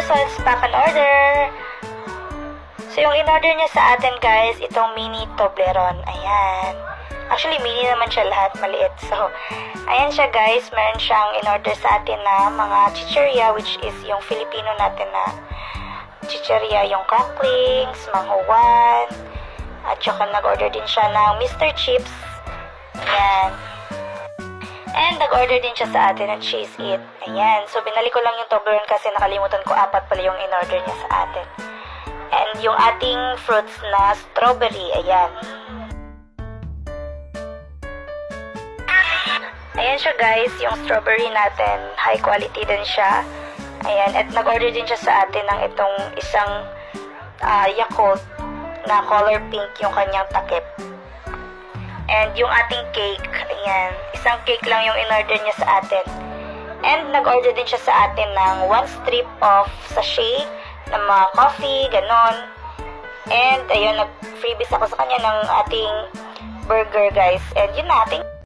so let's back on order. So, yung in-order niya sa atin, guys, itong mini Toblerone. Ayan. Actually, mini naman siya lahat, maliit. So, ayan siya, guys. Meron siyang in-order sa atin na mga chicheria, which is yung Filipino natin na chicheria, yung cracklings, manghuwan, at saka nag-order din siya ng Mr. Chips. Ayan. And nag-order din siya sa atin ng Cheese It. Ayan. So, binalik ko lang yung Toblerone kasi nakalimutan ko 4 pala yung in-order niya sa atin. And yung ating fruits na strawberry. Ayan. Ayan siya, guys. Yung strawberry natin. High quality din siya. Ayan. At nag-order din siya sa atin ng itong isang Yakult na color pink yung kanyang takip. And yung ating cake, ayan, isang cake lang yung in-order niya sa atin. And nag-order din siya sa atin ng 1 strip of sachet ng mga coffee, ganon. And ayun, nag-freebies ako sa kanya ng ating burger, guys. And yun na, ating